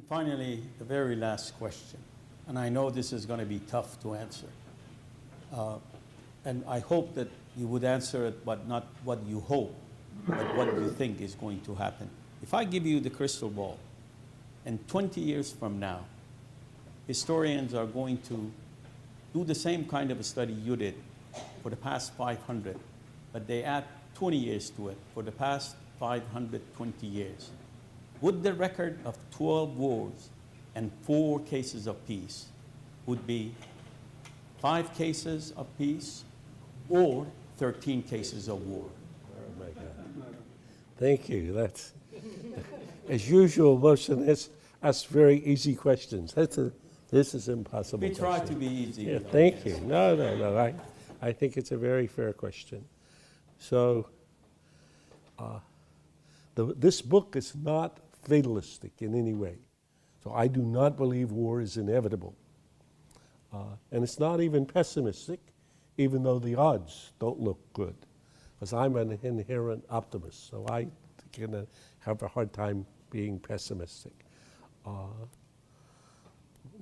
finally, the very last question, and I know this is going to be tough to answer. And I hope that you would answer it, but not what you hope, but what you think is going to happen. If I give you the crystal ball, and 20 years from now, historians are going to do the same kind of a study you did for the past 500, but they add 20 years to it for the past 520 years. Would the record of 12 wars and 4 cases of peace would be 5 cases of peace or 13 cases of war? Oh my God. Thank you. That's, as usual, Mohsen asks very easy questions. This is impossible. We try to be easy. Yeah, thank you. No. I think it's a very fair question. So, this book is not fatalistic in any way. So I do not believe war is inevitable. And it's not even pessimistic, even though the odds don't look good. Because I'm an inherent optimist, so I can have a hard time being pessimistic.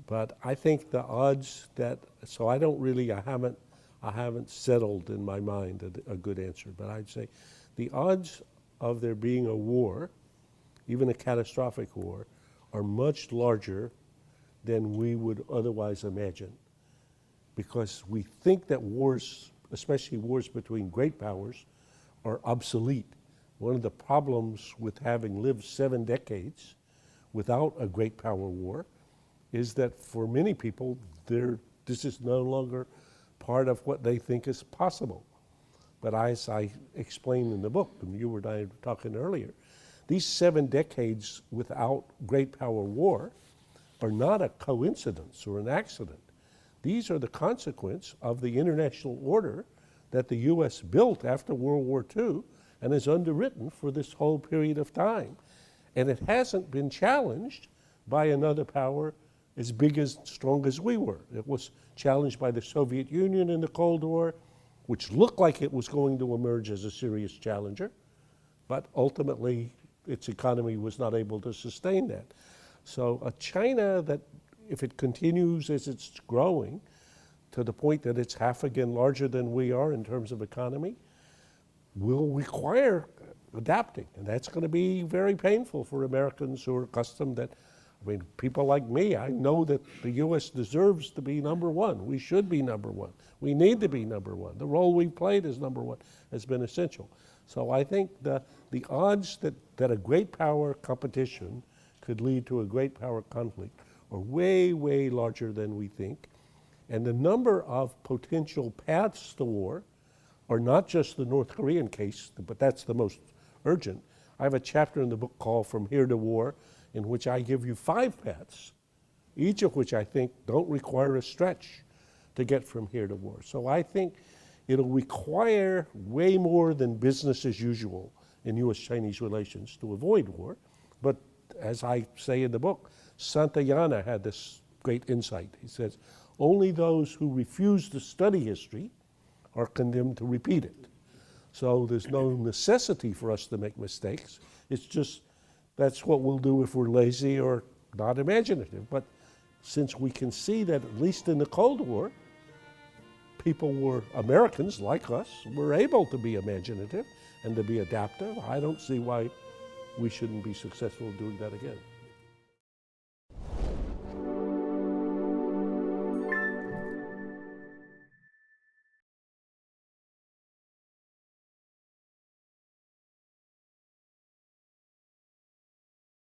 But I think the odds that, so I don't really, I haven't settled in my mind a good answer, but I'd say the odds of there being a war, even a catastrophic war, are much larger than we would otherwise imagine. Because we think that wars, especially wars between great powers, are obsolete. One of the problems with having lived 7 decades without a great power war is that for many people, this is no longer part of what they think is possible. But as I explained in the book, and you and I were talking earlier, these 7 decades without great power war are not a coincidence or an accident. These are the consequence of the international order that the U.S. built after World War II and is underwritten for this whole period of time. And it hasn't been challenged by another power as big as strong as we were. It was challenged by the Soviet Union in the Cold War, which looked like it was going to emerge as a serious challenger, but ultimately its economy was not able to sustain that. So a China that, if it continues as it's growing to the point that it's half again larger than we are in terms of economy, will require adapting. And that's going to be very painful for Americans who are accustomed that, I mean, people like me, I know that the U.S. deserves to be number one. We should be number one. We need to be number one. The role we've played as number one has been essential. So I think the odds that a great power competition could lead to a great power conflict are way, way larger than we think. And the number of potential paths to war are not just the North Korean case, but that's the most urgent. I have a chapter in the book called From Here to War, in which I give you 5 paths, each of which I think don't require a stretch to get from here to war. So I think it'll require way more than business as usual in U.S.-Chinese relations to avoid war. But as I say in the book, Santayana had this great insight. He says, only those who refuse to study history are condemned to repeat it. So there's no necessity for us to make mistakes. It's just, that's what we'll do if we're lazy or not imaginative. But since we can see that at least in the Cold War, people were, Americans like us, were able to be imaginative and to be adaptive, I don't see why we shouldn't be successful in doing that again.